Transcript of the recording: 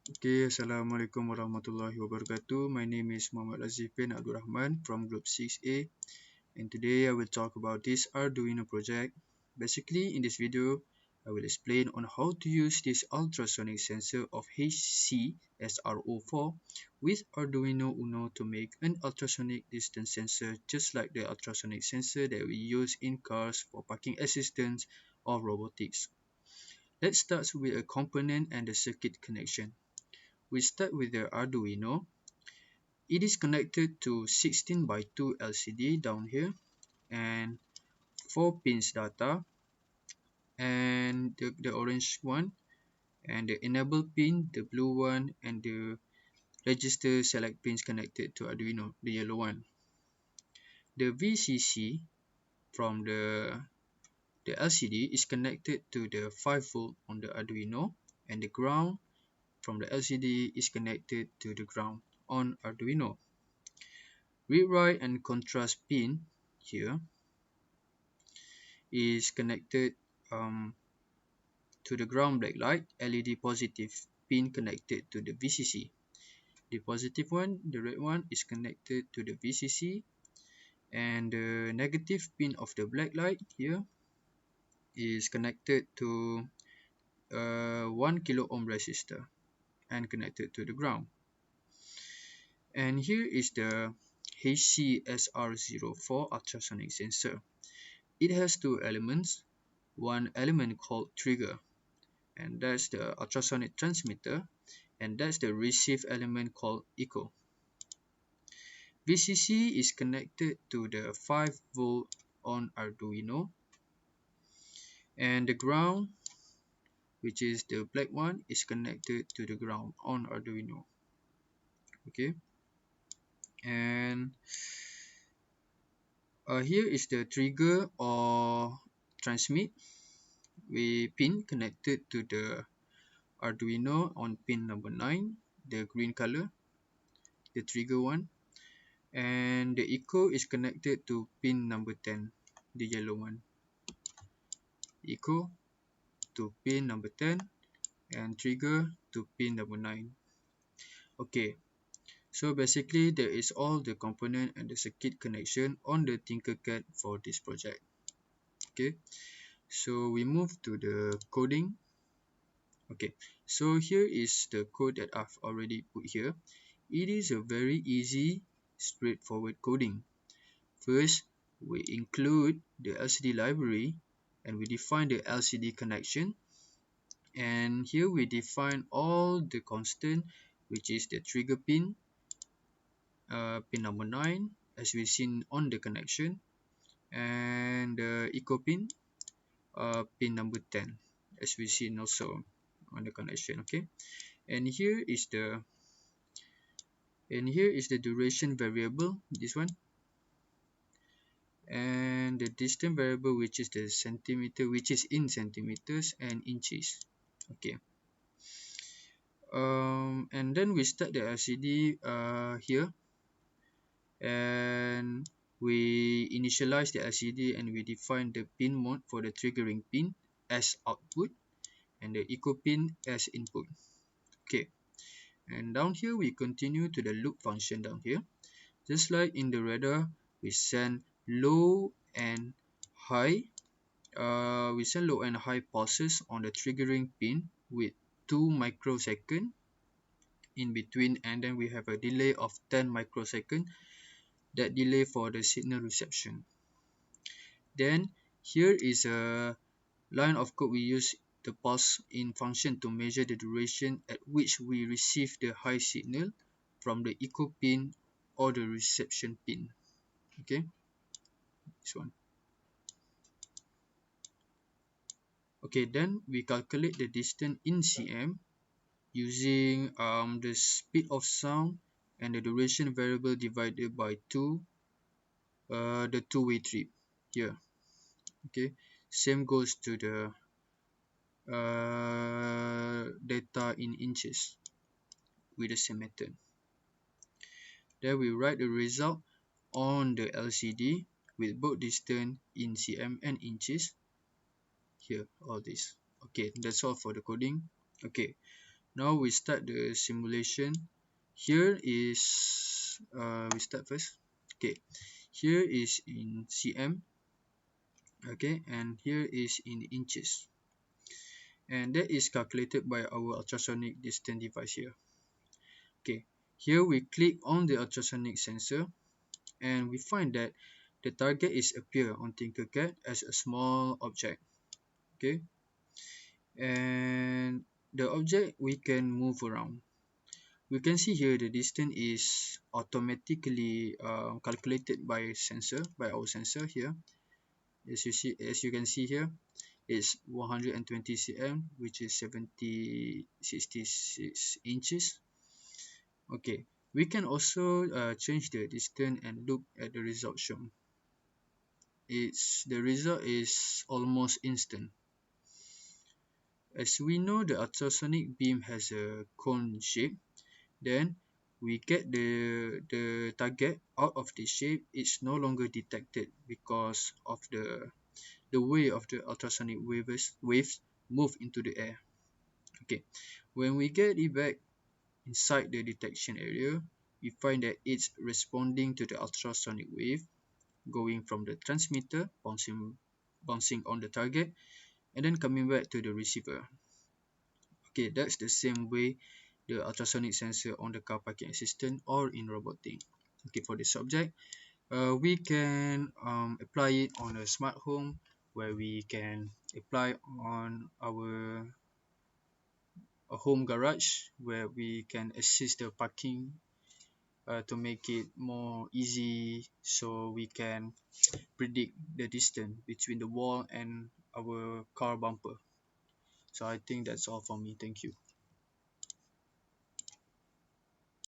Okay, Assalamualaikum warahmatullahi wabarakatuh. My name is Mohamad Razif bin RAHMAN from Group 6A, and today I will talk about this Arduino project. Basically, in this video, I will explain on how to use this ultrasonic sensor of HCSRO4 with Arduino Uno to make an ultrasonic distance sensor just like the ultrasonic sensor that we use in cars for parking assistance or robotics. Let's start with a component and the circuit connection. We start with the Arduino. It is connected to 16 by 2 LCD down here and 4 pins data and the orange one, and the enable pin, the blue one, and the register select pins connected to Arduino, the yellow one. The VCC from the LCD is connected to the 5 volt on the Arduino, and the ground from the LCD is connected to the ground on Arduino. Read write and contrast pin here is connected to the ground backlight. LED positive pin connected to the VCC. The positive one, the red one, is connected to the VCC, and the negative pin of the black light here is connected to 1 kilo ohm resistor and connected to the ground. And here is the HCSR04 ultrasonic sensor. It has two elements, one element called trigger, and that's the ultrasonic transmitter, and that's the receive element called echo. VCC is connected to the 5 volt on Arduino, and the ground, which is the black one, is connected to the ground on Arduino. Okay, and here is the trigger or transmit. We pin connected to the Arduino on pin number 9, the green color, the trigger one, and the echo is connected to pin number 10, the yellow one. Echo to pin number 10 and trigger to pin number 9. Okay, so basically that is all the component and the circuit connection on the Thinkercad for this project. Okay, so we move to the coding. Okay, so here is the code that I've already put here. It is a very easy, straightforward coding. First, we include the LCD library and we define the LCD connection. And here we define all the constant, which is the trigger pin, pin number 9, as we've seen on the connection, and the echo pin, pin number 10, as we've seen also on the connection. Okay, and here is the duration variable, this one, and the distance variable, which is the centimeter, which is in centimeters and inches. Okay, and then we start the LCD here, and we initialize the LCD and we define the pin mode for the triggering pin as output and the echo pin as input. Okay, and down here we continue to the loop function down here. Just like in the radar, we send low and high pulses on the triggering pin with 2 microseconds in between, and then we have a delay of 10 microseconds, that delay for the signal reception. Then here is a line of code we use the pulse in function to measure the duration at which we receive the high signal from the echo pin or the reception pin. Okay, this one. Okay, then we calculate the distance in cm using the speed of sound and the duration variable divided by 2, the two-way trip here. Okay, same goes to the data in inches with the same method. Then we write the result on the LCD with both distance in cm and inches here, all this. Okay, that's all for the coding. Okay, Now we start the simulation. Here is we start first. Okay, here is in cm. Okay, and here is in inches, and that is calculated by our ultrasonic distance device here. Okay, here we click on the ultrasonic sensor, and we find that the target is appear on Thinkercad as a small object. Okay, and the object we can move around. We can see here the distance is automatically calculated by our sensor here. As you can see here, it's 120 cm, which is 66 inches. Okay, we can also change the distance and look at the result shown. The result is almost instant. As we know, the ultrasonic beam has a cone shape. Then we get the target out of the shape. It's no longer detected because of the way of the ultrasonic waves move into the air. Okay, when we get it back inside the detection area, we find that it's responding to the ultrasonic wave going from the transmitter, bouncing on the target, and then coming back to the receiver. Okay, that's the same way the ultrasonic sensor on the car parking assistant or in robotic. Okay, for the subject, we can apply it on a smart home, where we can apply on our a home garage, where we can assist the parking to make it more easy, so we can predict the distance between the wall and our car bumper. So I think that's all for me. Thank you.